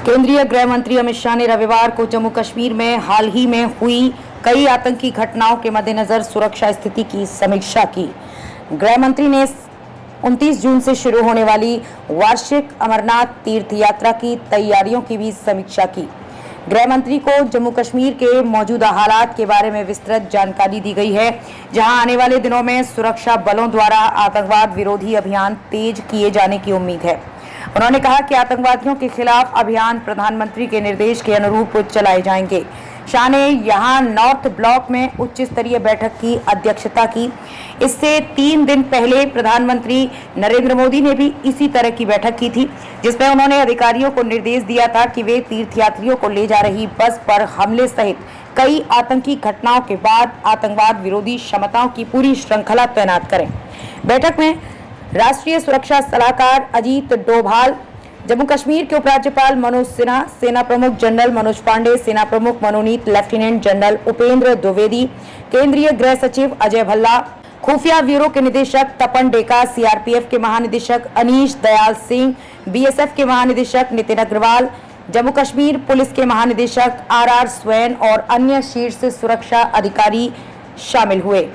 केंद्रीय गृह मंत्री अमित शाह ने रविवार को जम्मू कश्मीर में हाल ही में हुई कई आतंकी घटनाओं के मद्देनजर सुरक्षा स्थिति की समीक्षा की। गृह मंत्री ने 29 जून से शुरू होने वाली वार्षिक अमरनाथ तीर्थ यात्रा की तैयारियों की भी समीक्षा की। गृह मंत्री को जम्मू कश्मीर के मौजूदा हालात के बारे में विस्तृत जानकारी दी गई है, जहां आने वाले दिनों में सुरक्षा बलों द्वारा आतंकवाद विरोधी अभियान तेज किए जाने की उम्मीद है। उन्होंने कहा कि आतंकवादियों के खिलाफ अभियान प्रधानमंत्री के निर्देश के अनुरूप चलाए जाएंगे। शाह ने यहां नॉर्थ ब्लॉक में उच्च स्तरीय बैठक की अध्यक्षता की। इससे 3 दिन पहले प्रधानमंत्री नरेंद्र मोदी ने भी इसी तरह की बैठक की थी, जिसमें उन्होंने अधिकारियों को निर्देश दिया था कि वे तीर्थयात्रियों को ले जा रही बस पर हमले सहित कई आतंकी घटनाओं के बाद आतंकवाद विरोधी क्षमताओं की पूरी श्रृंखला तैनात करें। बैठक में राष्ट्रीय सुरक्षा सलाहकार अजीत डोभाल, जम्मू कश्मीर के उपराज्यपाल मनोज सिन्हा, सेना प्रमुख जनरल मनोज पांडे, सेना प्रमुख मनोनीत लेफ्टिनेंट जनरल उपेंद्र द्विवेदी, केंद्रीय गृह सचिव अजय भल्ला, खुफिया ब्यूरो के निदेशक तपन डेका, सीआरपीएफ के महानिदेशक अनीश दयाल सिंह, बीएसएफ के महानिदेशक नितिन अग्रवाल, जम्मू कश्मीर पुलिस के महानिदेशक आर स्वैन और अन्य शीर्ष सुरक्षा अधिकारी शामिल हुए।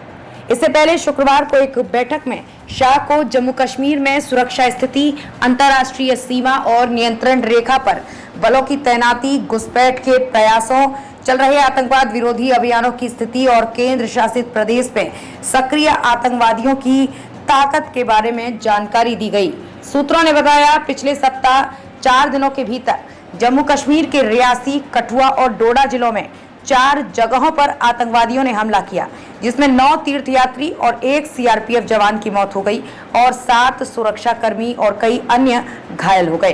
इससे पहले शुक्रवार को एक बैठक में शाह को जम्मू कश्मीर में सुरक्षा स्थिति, अंतर्राष्ट्रीय सीमा और नियंत्रण रेखा पर बलों की तैनाती, घुसपैठ के प्रयासों, चल रहे आतंकवाद विरोधी अभियानों की स्थिति और केंद्र शासित प्रदेश में सक्रिय आतंकवादियों की ताकत के बारे में जानकारी दी गई। सूत्रों ने बताया, पिछले सप्ताह 4 दिनों के भीतर जम्मू कश्मीर के रियासी, कठुआ और डोडा जिलों में 4 जगहों पर आतंकवादियों ने हमला किया, जिसमें 9 तीर्थयात्री और 1 सीआरपीएफ जवान की मौत हो गई और 7 सुरक्षा कर्मी और कई अन्य घायल हो गए।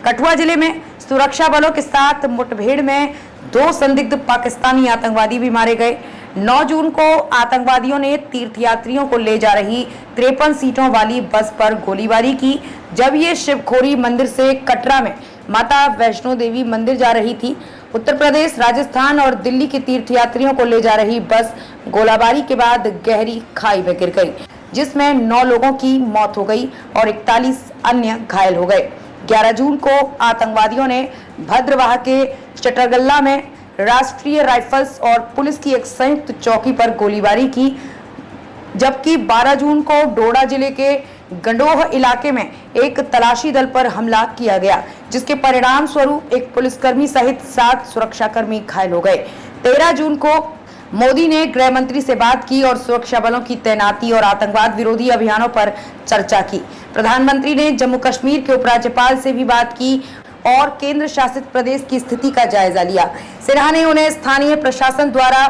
कठुआ जिले में सुरक्षा बलों के साथ मुठभेड़ में 2 संदिग्ध पाकिस्तानी आतंकवादी भी मारे गए। 9 जून को आतंकवादियों ने तीर्थयात्रियों को ले जा रही 53 सीटों वाली बस पर गोलीबारी की, जब ये शिवखोरी मंदिर से कटरा में माता वैष्णो देवी मंदिर जा रही थी। उत्तर प्रदेश, राजस्थान और दिल्ली के तीर्थयात्रियों को ले जा रही बस गोलाबारी के बाद गहरी खाई में गिर गई, जिसमें 9 लोगों की मौत हो गई और 41 अन्य घायल हो गए। 11 जून को आतंकवादियों ने भद्रवाह के चटरगल्ला में राष्ट्रीय राइफल्स और पुलिस की एक संयुक्त चौकी पर गोलीबारी की, जबकि 12 जून को डोडा जिले के गंडोह इलाके में एक तलाशी दल पर हमला किया गया, जिसके परिणाम स्वरूप एक पुलिसकर्मी सहित 7 सुरक्षाकर्मी घायल हो गए। 13 जून को मोदी ने गृह मंत्री से बात की और सुरक्षा बलों की तैनाती और आतंकवाद विरोधी अभियानों पर चर्चा की। प्रधानमंत्री ने जम्मू कश्मीर के उपराज्यपाल से भी बात की और केंद्र शासित प्रदेश की स्थिति का जायजा लिया। सिन्हा ने उन्हें स्थानीय प्रशासन द्वारा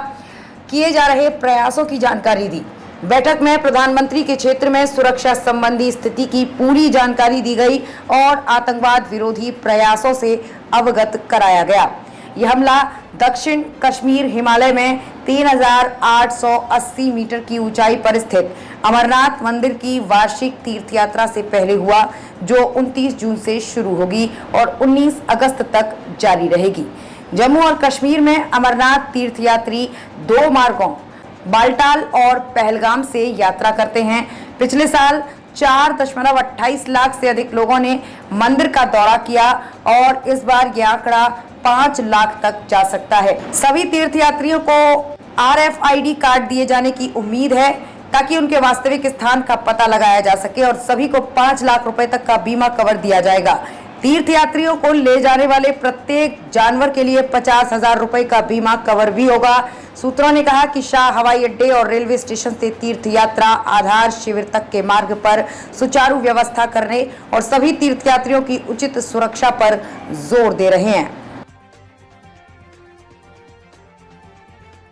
किए जा रहे प्रयासों की जानकारी दी। बैठक में प्रधानमंत्री के क्षेत्र में सुरक्षा संबंधी स्थिति की पूरी जानकारी दी गई और आतंकवाद विरोधी प्रयासों से अवगत कराया गया। यह हमला दक्षिण कश्मीर हिमालय में 3880 मीटर की ऊंचाई पर स्थित अमरनाथ मंदिर की वार्षिक तीर्थ यात्रा से पहले हुआ, जो 29 जून से शुरू होगी और 19 अगस्त तक जारी रहेगी। जम्मू और कश्मीर में अमरनाथ तीर्थयात्री 2 मार्गों बालटाल और पहलगाम से यात्रा करते हैं। पिछले साल 4.28 लाख से अधिक लोगों ने मंदिर का दौरा किया और इस बार यह आंकड़ा 5 लाख तक जा सकता है। सभी तीर्थयात्रियों को RFID कार्ड दिए जाने की उम्मीद है, ताकि उनके वास्तविक स्थान का पता लगाया जा सके और सभी को 5 लाख रुपए तक का बीमा कवर दिया जाएगा। तीर्थयात्रियों को ले जाने वाले प्रत्येक जानवर के लिए 50,000 रुपए का बीमा कवर भी होगा। सूत्रों ने कहा कि शाह हवाई अड्डे और रेलवे स्टेशन से तीर्थ यात्रा आधार शिविर तक के मार्ग पर सुचारू व्यवस्था करने और सभी तीर्थयात्रियों की उचित सुरक्षा पर जोर दे रहे हैं।